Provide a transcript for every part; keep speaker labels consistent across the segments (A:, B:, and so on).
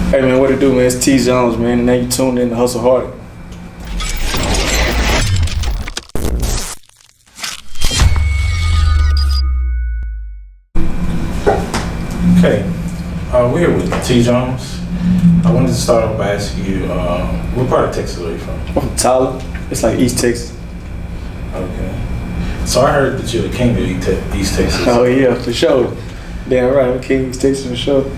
A: Hey man, what it do, man? It's T Jones, man, and now you tuned in to Hustle Hardy.
B: Okay, we're here with T Jones. I wanted to start off by asking you, what part of Texas are you from?
A: I'm from Tyler. It's like East Texas.
B: Okay. So I heard that you're the king of East Texas.
A: Oh yeah, for sure. Damn right, I'm King of East Texas for sure.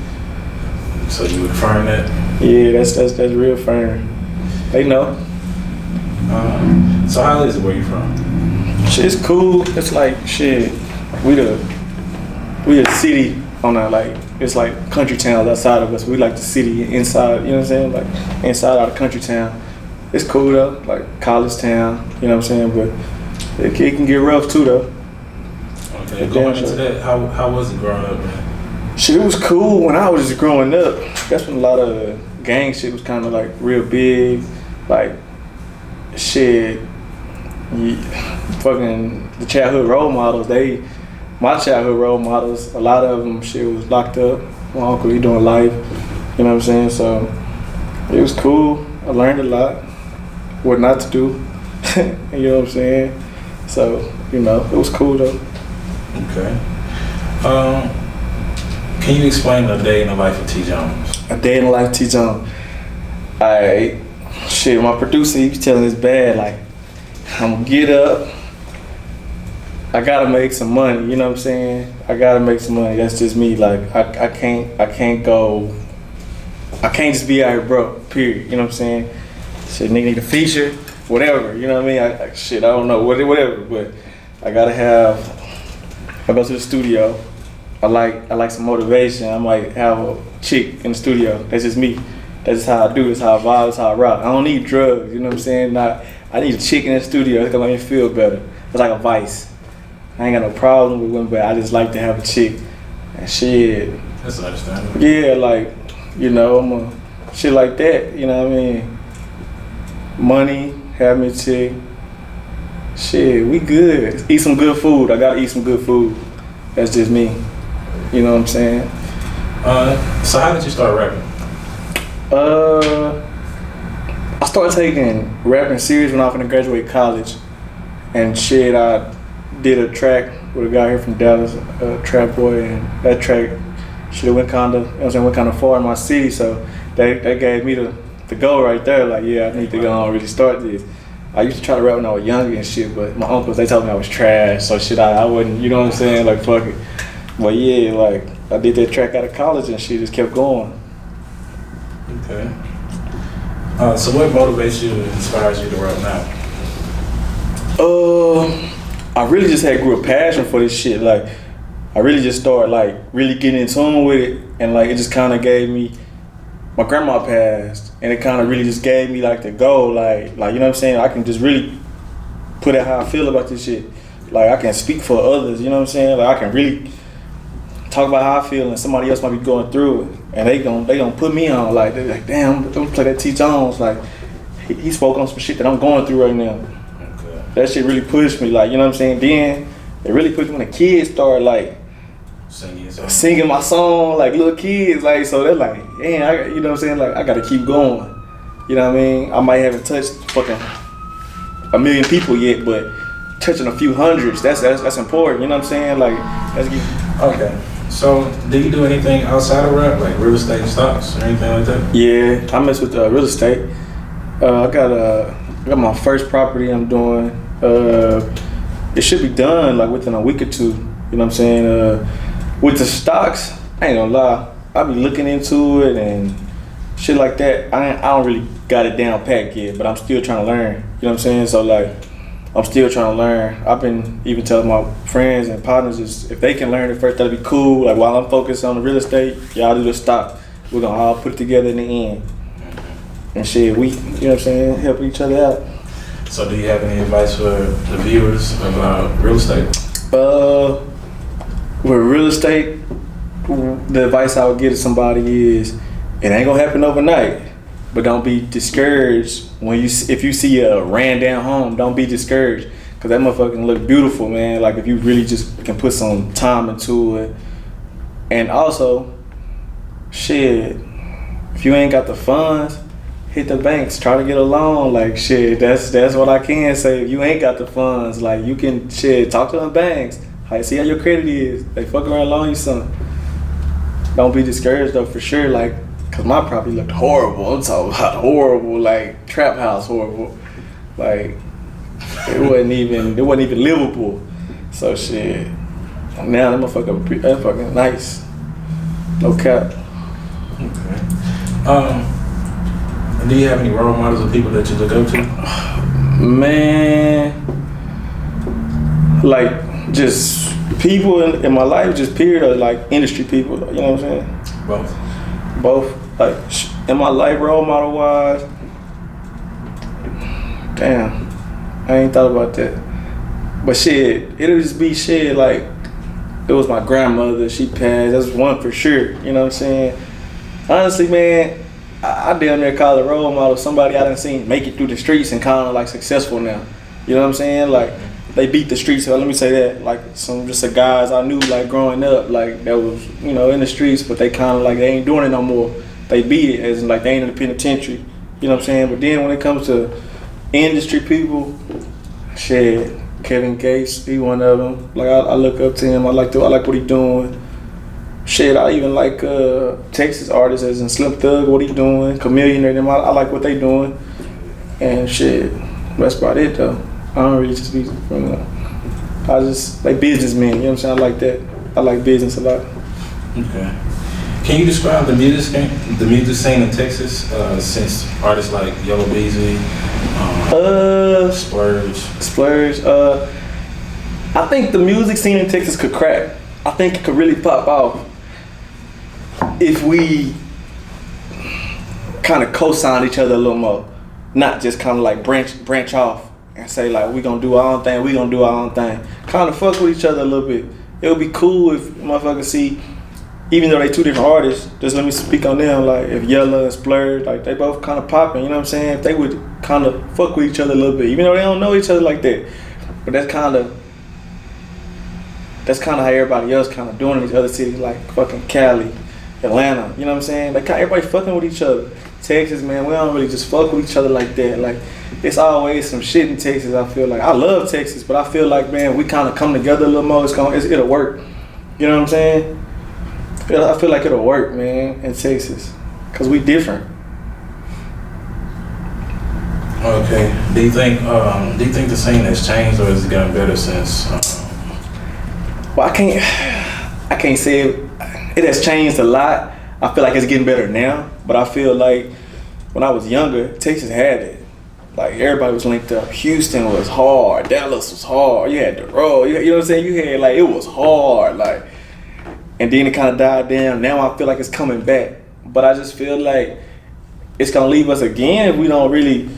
B: So you would affirm that?
A: Yeah, that's real firm. They know.
B: So how is it where you from?
A: Shit, it's cool. It's like shit. We the city on a like it's like country towns outside of us. We like the city inside. You know what I'm saying? Like inside out of country town. It's cool though. Like college town. You know what I'm saying? But it can get rough too though.
B: Okay. Going into that, how was it growing up, man?
A: Shit, it was cool when I was just growing up. That's when a lot of gang shit was kind of like real big. Like, shit, fucking the childhood role models, my childhood role models, a lot of them shit was locked up. My uncle, he doing life, you know what I'm saying? So, it was cool. I learned a lot, what not to do, you know what I'm saying? So, you know, it was cool though.
B: Okay. Can you explain a day in the life of T Jones?
A: A day in the life of T Jones. Shit, my producer, he was telling us bad, like, I'm gonna get up, I gotta make some money, you know what I'm saying? I gotta make some money, that's just me, like, I can't just be out here broke, period, you know what I'm saying? Shit, nigga need a feature, whatever, you know what I mean? I don't know, whatever, but I go to the studio, I like some motivation. I might have a chick in the studio. That's just me. That's just how I do. That's how I vibe. That's how I rock. I don't need drugs. You know what I'm saying? I need a chick in the studio. It's gonna make me feel better. It's like a vice. I ain't got no problem with women, but I just like to have a chick. And shit.
B: That's understandable.
A: Yeah, like, you know, I'm a shit like that. You know what I mean? Money, have me a chick. Shit, we good. Eat some good food. I gotta eat some good food. That's just me. You know what I'm saying?
B: So how did you start rapping?
A: I started taking rapping serious when I was going to graduate college. And shit, I did a track with a guy here from Dallas, Trapboy, and that track shit went kind of far in my city, so that gave me the goal right there. Like, yeah, I need to go and really start this. I used to try to rap when I was younger and shit, but my uncles, they told me I was trash, so shit, I wouldn't, you know what I'm saying? Like, fuck it. But yeah, like, I did that track out of college and shit just kept going.
B: Okay. So what motivates you and inspires you to rap now?
A: I really just grew a passion for this shit. Like, I really just started, like, really getting in tune with it, and, like, it just kind of gave me, my grandma passed, and it kind of really just gave me, like, the goal, like, you know what I'm saying? I can just really put out how I feel about this shit. Like, I can speak for others, you know what I'm saying? Like, I can really talk about how I feel, and somebody else might be going through it, and they gonna put me on. Like, they're like, damn, don't play that T Jones. Like, he spoke on some shit that I'm going through right now.
B: Okay.
A: That shit really pushed me. Like, you know what I'm saying? Then it really pushed me when the kids started like singing my song, like little kids. Like, so they're like, damn, you know what I'm saying? Like, I gotta keep going. You know what I mean? I might haven't touched fucking 1 million people yet, but touching a few hundreds, that's important. You know what I'm saying? Like, that's good.
B: Okay. So, do you do anything outside of rap, like real estate and stocks or anything like that?
A: Yeah, I mess with real estate. I got my first property I'm doing. It should be done like within a week or two. You know what I'm saying? With the stocks, I ain't gonna lie. I be looking into it and shit like that. I don't really got it down pat yet, but I'm still trying to learn. You know what I'm saying? So like, I'm still trying to learn. I've been even telling my friends and partners if they can learn it first, that'd be cool. Like, while I'm focused on the real estate, y'all do the stock. We're gonna all put it together in the end. And shit, we, you know what I'm saying, help each other out.
B: So do you have any advice for the viewers about real estate?
A: With real estate, the advice I would give to somebody is, it ain't gonna happen overnight. But don't be discouraged if you see a ran down home. Don't be discouraged, cause that motherfucking look beautiful, man. Like, if you really just can put some time into it, and also, shit, if you ain't got the funds, hit the banks, try to get a loan. Like shit, that's what I can say. If you ain't got the funds, like you can talk to them banks. Like see how your credit is. They fuck around and loan you something. Don't be discouraged though for sure. Like, cause my property looked horrible. I'm talking about horrible, like trap house horrible. Like it wasn't even livable. So shit. Now that motherfucker that fucking nice. No cap.
B: Okay. Do you have any role models of people that you look up to?
A: Man, like just people in my life, just period, or like industry people. You know what I'm saying? Both. Like in my life, role model wise. Damn, I ain't thought about that. But shit, it'll just be shit like it was my grandmother. She passed. That's one for sure. You know what I'm saying? Honestly, man. I damn near call a role model somebody I done seen make it through the streets and kind of like successful now. You know what I'm saying? Like they beat the streets. So let me say that. Like just the guys I knew like growing up, like that was in the streets, but they kind of like they ain't doing it no more. They beat it as in like they ain't in the penitentiary. You know what I'm saying? But then when it comes to industry people, shit, Kevin Gates, he one of them. Like I look up to him. I like what he doing. Shit, I even like Texas artists as in Slim Thug, what he doing, Chamillionaire, them. I like what they doing. And shit, that's about it though. I don't really just be, I just like businessmen, you know what I'm saying? I like that. I like business a lot.
B: Okay. Can you describe the music scene in Texas since artists like Yellow Beezy,
A: Splurge. I think the music scene in Texas could crack. I think it could really pop off if we kind of co-sign each other a little more, not just kind of like branch off and say like we gonna do our own thing, Kind of fuck with each other a little bit. It would be cool if motherfuckers see, even though they two different artists, just let me speak on them. Like if Yella and Splurge, like they both kind of popping, you know what I'm saying? If they would kind of fuck with each other a little bit, even though they don't know each other like that, but that's kind of how everybody else kind of doing in these other cities like fucking Cali, Atlanta, you know what I'm saying? Like everybody fucking with each other. Texas, man, we don't really just fuck with each other like that. Like it's always some shit in Texas. I feel like I love Texas, but I feel like, man, we kind of come together a little more. It'll work. You know what I'm saying? I feel like it'll work, man, in Texas, cause we different.
B: Okay. Do you think the scene has changed or has it gotten better since?
A: Well, I can't say it has changed a lot. I feel like it's getting better now, but I feel like when I was younger, Texas had it. Like everybody was linked up. Houston was hard. Dallas was hard. You had the road. You know what I'm saying? You had like it was hard. Like, and then it kind of died down. Now I feel like it's coming back, but I just feel like it's gonna leave us again if we don't really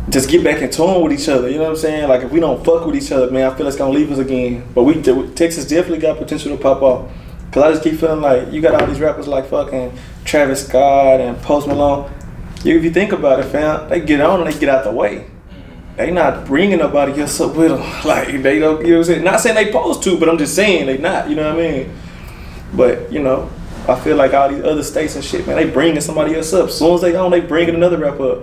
A: just get back in tune with each other. You know what I'm saying? Like if we don't fuck with each other, man, I feel it's gonna leave us again. But Texas definitely got potential to pop off. Cause I just keep feeling like you got all these rappers like fucking Travis Scott and Post Malone. If you think about it, fam, they get on and they get out the way. They not bringing nobody else up with them. Like they don't, you know what I'm saying? Not saying they supposed to, but I'm just saying they not. You know what I mean? But I feel like all these other states and shit, man, they bringing somebody else up. As soon as they on, they bringing another rapper up.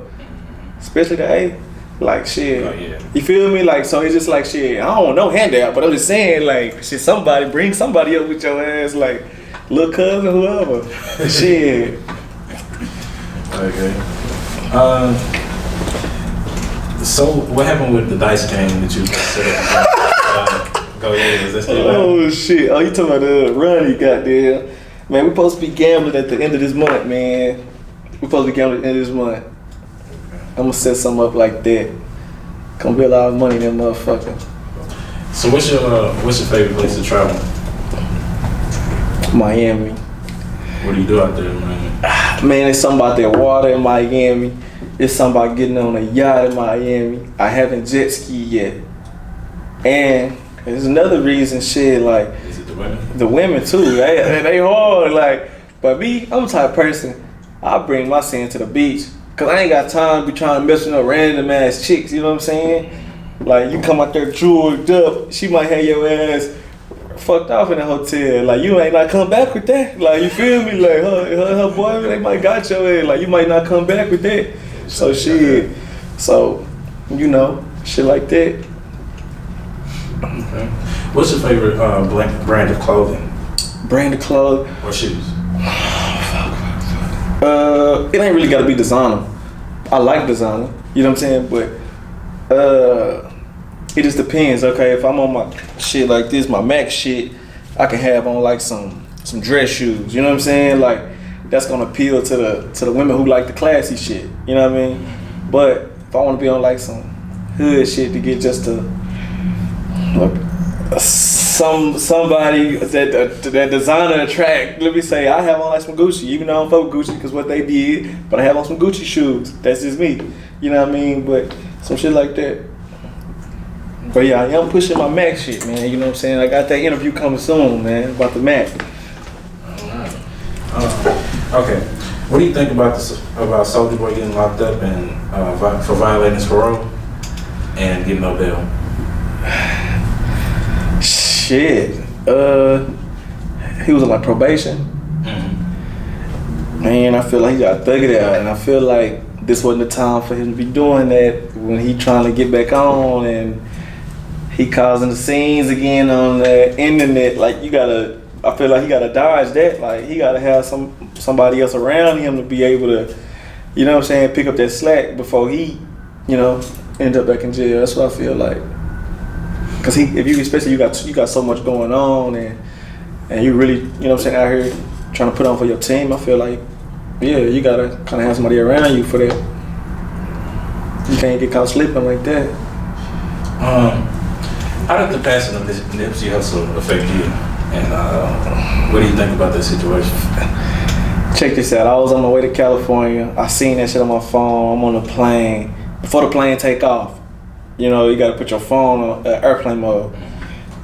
A: Especially the A. Like shit.
B: Oh, yeah.
A: You feel me? Like so it's just like shit. I don't want no handout, but I'm just saying like shit. Somebody bring somebody up with your ass, like little cousin, whoever. Shit.
B: Okay. So what happened with the dice game that you said? Go Yayo, is that still
A: Oh shit! Oh, you talking about the run you got there? Man, we supposed to be gambling at the end of this month, man. We supposed to be gambling at the end of this month. I'm gonna set something up like that. Gonna be a lot of money in that motherfucker.
B: So what's your favorite place to travel?
A: Miami.
B: What do you do out there in Miami?
A: Man, it's something about that water in Miami. It's something about getting on a yacht in Miami. I haven't jet ski yet. And there's another reason, shit, like
B: Is it the women?
A: the women too. They hard, like. But me, I'm the type of person, I bring my sin to the beach. Cause I ain't got time to be trying to mess with no random ass chicks, you know what I'm saying? Like you come out there jeweled up, she might have your ass fucked off in the hotel. Like, you ain't not come back with that. Like, you feel me? Like, her boy, they might got your ass. Like, you might not come back with that. So shit. So, you know, shit like that.
B: Okay. What's your favorite brand of clothing?
A: Brand of clothes
B: or shoes?
A: It ain't really gotta be designer. I like designer. You know what I'm saying? But it just depends. Okay, if I'm on my shit like this, my Mac shit, I can have on like some dress shoes. You know what I'm saying? Like that's gonna appeal to the women who like the classy shit. You know what I mean? But if I want to be on like some hood shit to get just somebody that designer attract. Let me say I have on like some Gucci, even though I don't fuck with Gucci because what they did, but I have on some Gucci shoes. That's just me. You know what I mean? But some shit like that. But yeah, I am pushing my Mac shit, man. You know what I'm saying? I got that interview coming soon, man, about the Mac.
B: Alright. Okay. What do you think about Soulja Boy getting locked up and for violating his parole and getting no bail?
A: Shit. He was on like probation.
B: Mm-hmm.
A: Man, I feel like he got thugged out, and I feel like this wasn't the time for him to be doing that when he trying to get back on and he causing the scenes again on the internet. Like I feel like he gotta dodge that. Like he gotta have somebody else around him to be able to, you know what I'm saying, pick up that slack before he, you know, end up back in jail. That's what I feel like. Cause especially you got so much going on and you really, you know what I'm saying, out here trying to put on for your team. I feel like, yeah, you gotta kind of have somebody around you for that. You can't get caught slipping like that.
B: How did the passing of Nipsey Hussle affect you? And what do you think about that situation?
A: Check this out. I was on my way to California. I seen that shit on my phone. I'm on the plane. Before the plane take off, you know, you gotta put your phone on airplane mode.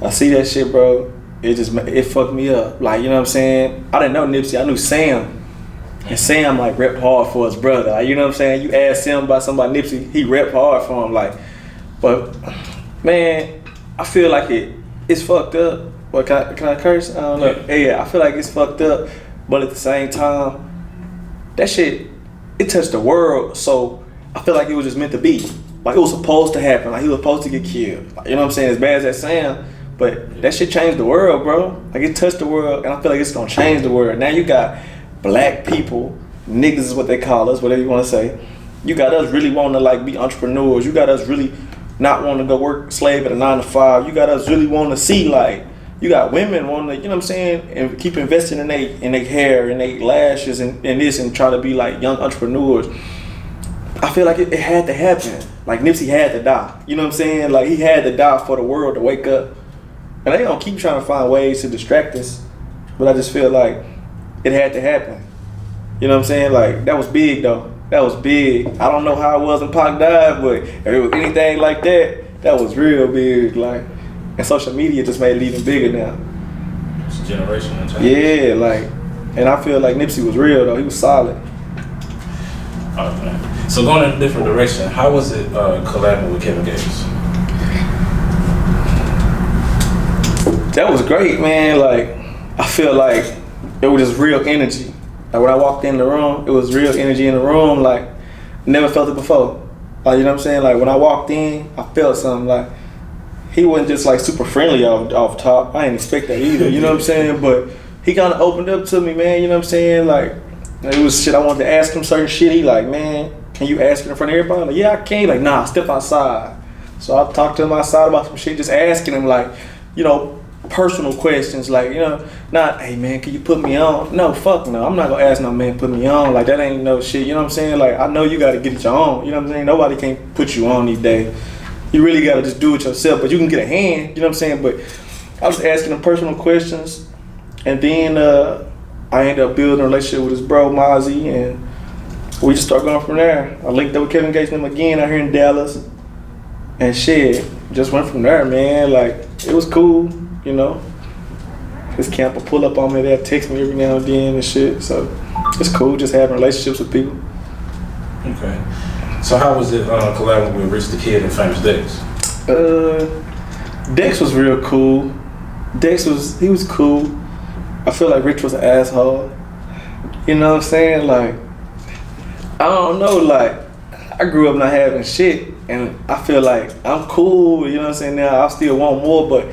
A: I see that shit, bro. It fucked me up. Like, you know what I'm saying? I didn't know Nipsey. I knew Sam. And Sam like repped hard for his brother. Like, you know what I'm saying? You ask him about somebody Nipsey, he repped hard for him. Like, but man, I feel like it's fucked up. What can I curse? I don't know. Yeah, I feel like it's fucked up. But at the same time, that shit, it touched the world. So I feel like it was just meant to be. Like it was supposed to happen. Like he was supposed to get killed. Like, you know what I'm saying? As bad as that sound, but that shit changed the world, bro. Like it touched the world, and I feel like it's gonna change the world. Now you got black people, niggas is what they call us, whatever you wanna say. You got us really wanting to like be entrepreneurs. You got us really not wanting to go work slave at a 9 to 5. You got us really wanting to see like, you got women wanting to, you know what I'm saying, and keep investing in their hair and their lashes and this and try to be like young entrepreneurs. I feel like it had to happen. Like Nipsey had to die. You know what I'm saying? Like he had to die for the world to wake up. And they gonna keep trying to find ways to distract us. But I just feel like it had to happen. You know what I'm saying? Like that was big though. That was big. I don't know how it was when Pac died, but if it was anything like that, that was real big. Like, and social media just made it even bigger now.
B: It's a generational change.
A: Yeah, like, and I feel like Nipsey was real though. He was solid.
B: Okay. So going in a different direction, how was it collabing with Kevin Gates?
A: That was great, man. Like, I feel like it was just real energy. Like when I walked in the room, it was real energy in the room. Like, never felt it before. Like, you know what I'm saying? Like when I walked in, I felt something. Like he wasn't just like super friendly off top. I didn't expect that either. You know what I'm saying? But he kind of opened up to me, man. You know what I'm saying? Like it was shit I wanted to ask him certain shit. He like, man, can you ask it in front of everybody? I'm like, yeah, I can. Like, nah, step outside. So I talked to him outside about some shit, just asking him like, you know, personal questions, like, you know, not, hey man, can you put me on? No, fuck no. I'm not gonna ask no man to put me on. Like that ain't no shit. You know what I'm saying? Like I know you gotta get it your own. You know what I'm saying? Nobody can put you on these days. You really gotta just do it yourself. But you can get a hand. You know what I'm saying? But I was asking him personal questions, and then I ended up building a relationship with his bro Mozzie, and we just started going from there. I linked up with Kevin Gates and him again out here in Dallas, and shit, just went from there, man. Like it was cool. You know, his camp will pull up on me, they'll text me every now and then and shit. So it's cool just having relationships with people.
B: Okay. So how was it collaborating with Rich the Kid and Famous Dex?
A: Dex was real cool. Dex he was cool. I feel like Rich was an asshole. You know what I'm saying? Like, I don't know, like, I grew up not having shit, and I feel like I'm cool, you know what I'm saying? Now I still want more, but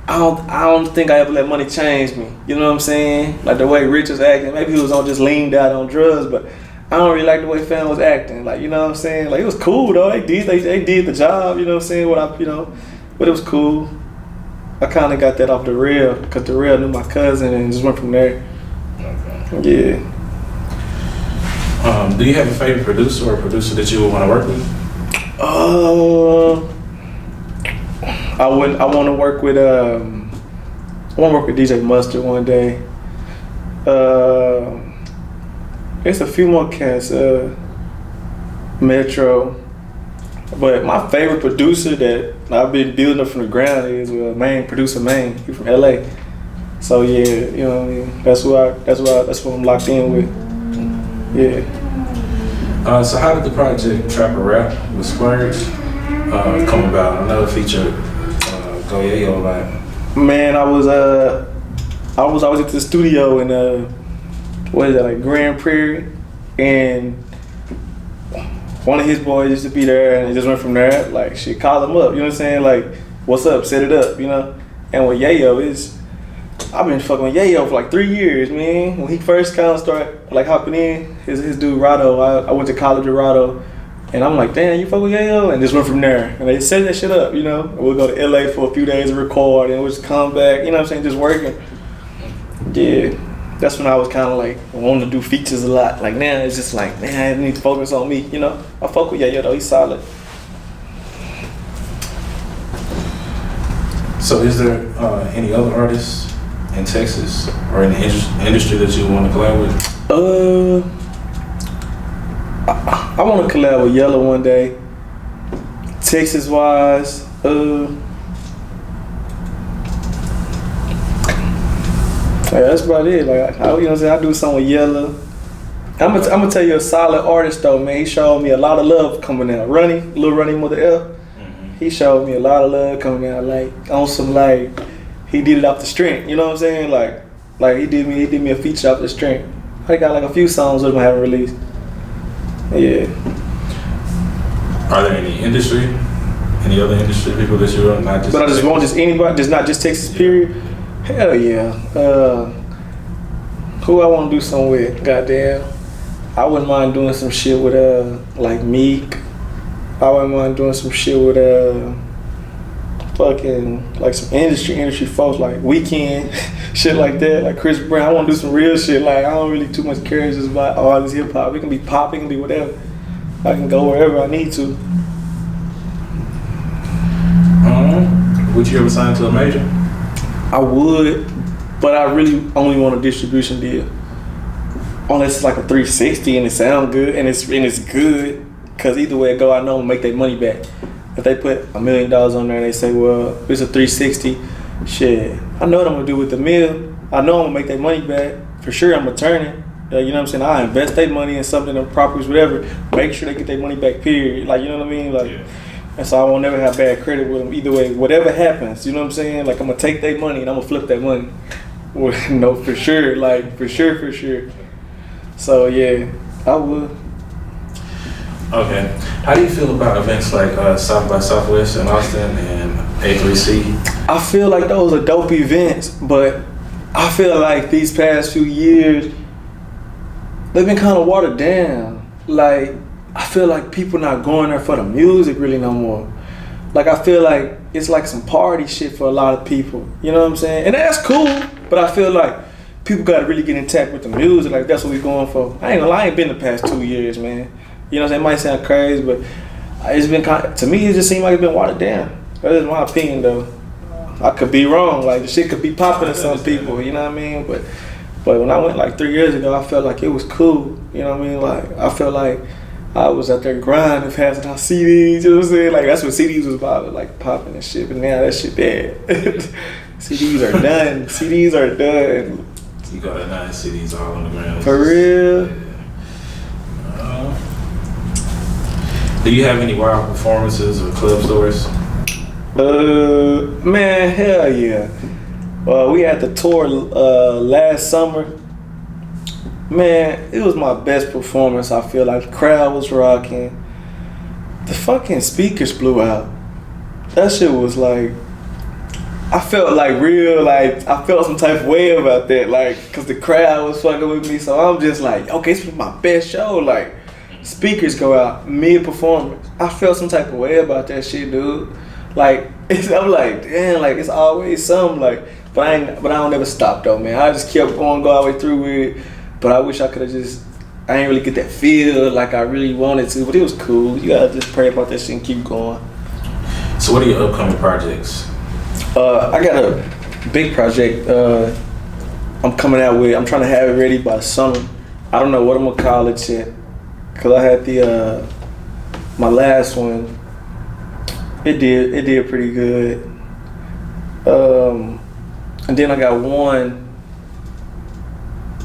A: I don't think I ever let money change me. You know what I'm saying? Like the way Rich was acting, maybe he was on just leaned out on drugs, but I don't really like the way Fam was acting. Like, you know what I'm saying? Like, it was cool though. They did the job, you know what I'm saying? But it was cool. I kind of got that off the real, because the real knew my cousin and just went from there.
B: Okay.
A: Yeah.
B: Do you have a favorite producer or a producer that you would want to work with?
A: I want to work with DJ Mustard one day. There's a few more cats. Metro. But my favorite producer that I've been building up from the ground is producer Main. He's from LA. So yeah, you know what I mean. That's what I'm locked in with. Yeah.
B: So how did the project Trapper Rap with Splurge come about? I know it featured Go Yayo a lot.
A: Man, I was at the studio in like Grand Prairie, and one of his boys used to be there, and it just went from there. Like, shit, call him up, you know what I'm saying? Like, what's up? Set it up, you know. And with Yayo I've been fucking with Yayo for like 3 years, man. When he first kind of started like hopping in, his dude Rado, I went to college with Rado, and I'm like, damn, you fuck with Yayo? And just went from there. And they set that shit up, you know. And we'll go to LA for a few days and record, and we'll just come back, you know what I'm saying, just working. Yeah, that's when I was kind of like wanting to do features a lot. Like now it's just like, man, I need to focus on me, you know. I fuck with Yayo though, he's solid.
B: So is there any other artists in Texas or in the industry that you want to collab with?
A: I want to collab with Yellow one day. Texas wise, yeah, that's about it. Like, you know what I'm saying, I do something with Yellow. I'm gonna tell you a solid artist though, man. He showed me a lot of love coming out. Lil Runny Mother F. He showed me a lot of love coming out, like on some like he did it off the strength. You know what I'm saying? Like he did me a feature off the strength. I got like a few songs with him I haven't released. Yeah.
B: Are there any other industry people that you are not just?
A: But I just want just anybody, just not just Texas. Period. Hell yeah. Who I want to do something with? Goddamn. I wouldn't mind doing some shit with like Meek. I wouldn't mind doing some shit with fucking like some industry folks like Weeknd, shit like that, like Chris Brown. I want to do some real shit. Like, I don't really too much care just about all this hip hop. It can be pop, it can be whatever. I can go wherever I need to.
B: Would you ever sign to a major?
A: I would, but I really only want a distribution deal. Unless it's like a 360 and it sounds good and it's good. Cause either way it go, I know I'm gonna make their money back. If they put $1 million on there and they say, well, it's a 360, shit, I know what I'm gonna do with the mill. I know I'm gonna make their money back. For sure, I'm gonna turn it. You know what I'm saying? I invest their money in something, in properties, whatever. Make sure they get their money back, period. Like, you know what I mean? Like, yeah. And so I won't never have bad credit with them either way. Whatever happens, you know what I'm saying? Like, I'm gonna take their money and I'm gonna flip that money. No, for sure. Like, for sure. So, yeah, I would.
B: Okay. How do you feel about events like South by Southwest in Austin and A3C?
A: I feel like those are dope events, but I feel like these past few years, they've been kind of watered down. Like, I feel like people not going there for the music really no more. Like, I feel like it's like some party shit for a lot of people. You know what I'm saying? And that's cool, but I feel like people got to really get in tap with the music. Like, that's what we going for. I ain't gonna lie, I ain't been the past 2 years, man. You know what I'm saying? It might sound crazy, but it's been to me, it just seemed like it's been watered down. That is my opinion, though. I could be wrong. Like, the shit could be popping to some people, you know what I mean? But when I went like 3 years ago, I felt like it was cool. You know what I mean? Like, I felt like I was out there grinding, passing out CDs, you know what I'm saying? Like, that's what CDs was about, like popping and shit. But now that shit dead. CDs are done. CDs are done.
B: You got 9 CDs all on the ground.
A: For real?
B: Yeah. Do you have any wild performances or club stories?
A: Man, hell yeah. We had the tour last summer. Man, it was my best performance. I feel like the crowd was rocking. The fucking speakers blew out. That shit was like, I felt like real, like I felt some type of way about that, like, cause the crowd was fucking with me. So I'm just like, okay, this was my best show. Like, speakers go out mid performance. I felt some type of way about that shit, dude. Like, I'm like, damn, like it's always something. Like, but I don't ever stop though, man. I just kept going, go all the way through with it. But I wish I could have I ain't really get that feel like I really wanted to. But it was cool. You gotta just pray about that shit and keep going.
B: So what are your upcoming projects?
A: I got a big project I'm coming out with. I'm trying to have it ready by summer. I don't know what I'm gonna call it yet, cause I had my last one. It did pretty good. And then I got one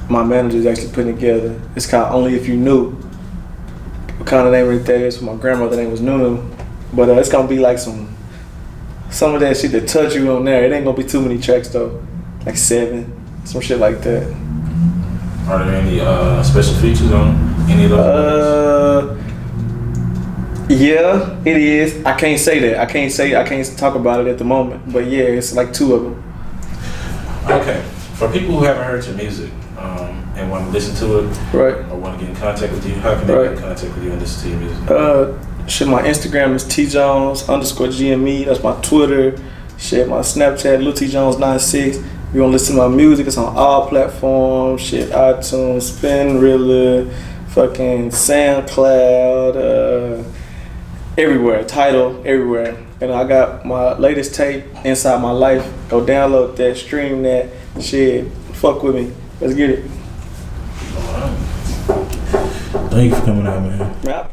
A: my manager's actually putting together. It's called Only If You Knew. What kind of name right there is? My grandmother's name was Nunu. But it's gonna be like some of that shit that touch you on there. It ain't gonna be too many tracks though. Like 7, some shit like that.
B: Are there any special features on any of those?
A: Yeah, it is. I can't say that. I can't talk about it at the moment. But yeah, it's like 2 of them.
B: Okay. For people who haven't heard your music and want to listen to it,
A: right,
B: or want to get in contact with you, how can they get in contact with you and listen to your music?
A: Shit, my Instagram is tjones_GME. That's my Twitter. Shit, my Snapchat, Lil TJones96. If you want to listen to my music, it's on all platforms. Shit, iTunes, Spinrilla, fucking SoundCloud, everywhere. Tidal, everywhere. And I got my latest tape, Inside My Life. Go download that, stream that. Shit, fuck with me. Let's get it.
B: Thank you for coming out, man.
A: Yeah.